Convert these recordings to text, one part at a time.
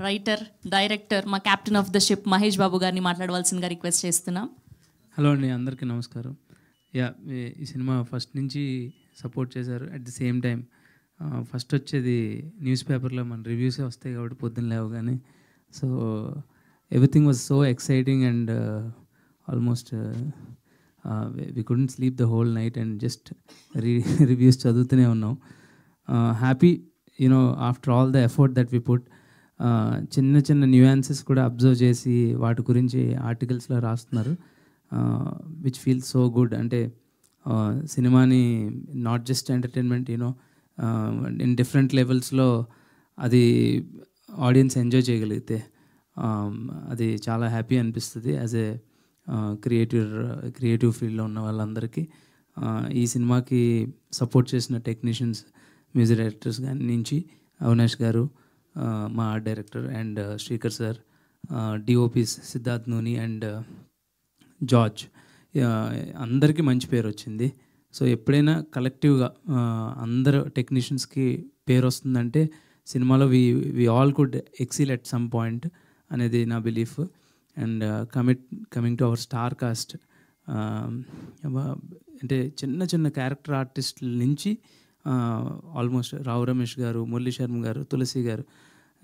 Writer, director, మా captain of the ship Mahesh Babu గారిని మాట్లాడవలసిందిగా రిక్వెస్ట్ చేస్తున్నాం. హలో అండి, అందరికీ నమస్కారం. ఈ సినిమా ఫస్ట్ నుంచి సపోర్ట్ చేశారు. At the same time first వచ్చేది న్యూస్ పేపర్లో మన రివ్యూసే వస్తాయి కాబట్టి పొద్దున్న లేవగానే. So everything was so exciting and almost we couldn't sleep the whole night and just reviews చదువుతూనే ఉన్నాం. Happy you know after all the effort that we put. చిన్న చిన్న న్యూయాన్సెస్ కూడా అబ్జర్వ్ చేసి వాటి గురించి ఆర్టికల్స్లో రాస్తున్నారు, విచ్ ఫీల్ సో గుడ్. అంటే సినిమాని not just entertainment, you know in different లెవెల్స్లో అది ఆడియన్స్ ఎంజాయ్ చేయగలిగితే అది చాలా హ్యాపీ అనిపిస్తుంది యాజ్ ఏ క్రియేటివ్ ఫీల్డ్లో ఉన్న వాళ్ళందరికీ. ఈ సినిమాకి సపోర్ట్ చేసిన టెక్నీషియన్స్, మ్యూజిక్ డైరెక్టర్స్ కానీ నుంచి అవినాష్ గారు, మా art director and Srikar sir, DOPs Siddharth నూని అండ్ జార్జ్, అందరికీ మంచి పేరు వచ్చింది. సో ఎప్పుడైనా కలెక్టివ్గా అందరు టెక్నీషియన్స్కి పేరు వస్తుందంటే సినిమాలో we all could excel at some point అనేది నా belief. And coming to our star cast, అంటే చిన్న చిన్న క్యారెక్టర్ ఆర్టిస్టుల నుంచి ఆల్మోస్ట్ రావు రమేష్ గారు, మురళీ శర్మ గారు, తులసి గారు,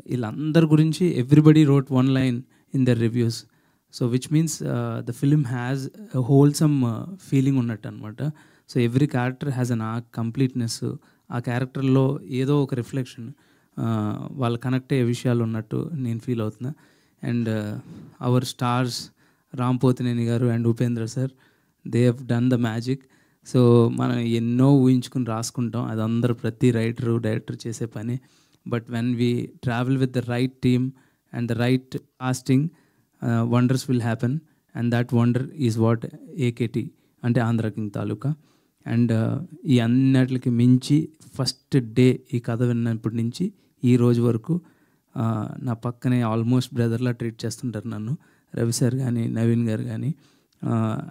వీళ్ళందరి గురించి everybody wrote one line in their reviews. So which means the film has wholesome feeling ఉన్నట్టు అనమాట. So every character has an ఆ కంప్లీట్నెస్. ఆ క్యారెక్టర్లో ఏదో ఒక రిఫ్లెక్షన్, వాళ్ళు కనెక్ట్ అయ్యే విషయాలు ఉన్నట్టు నేను ఫీల్ అవుతున్నా. And our stars Ram Pothineni గారు and Upendra sir, they have done the magic. So మనం ఎన్నో ఊహించుకుని రాసుకుంటాం, అది అందరూ ప్రతి రైటరు డైరెక్టర్ చేసే పని. But when we travel with the right team and the right casting, wonders will happen. And that wonder is what AKT అంటే Andhra king taluka. And ఈ అన్నిటికి మించి ఫస్ట్ డే ఈ కథ విన్నప్పటి నుంచి ఈ రోజు వరకు నా పక్కనే ఆల్మోస్ట్ బ్రదర్లా ట్రీట్ చేస్తుంటారు నన్ను రవి సార్ కానీ నవీన్ గారు కానీ.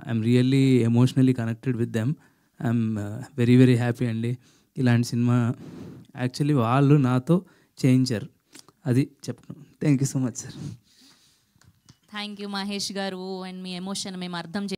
I'm really emotionally connected with them. I'm very very happy అండి. ఇలాంటి సినిమా యాక్చువల్లీ వాళ్ళు నాతో చేయించారు, అది చెప్పను. Thank you so much sir. Thank you Mahesh గారు. అండ్ మీ ఎమోషన్ మేము అర్థం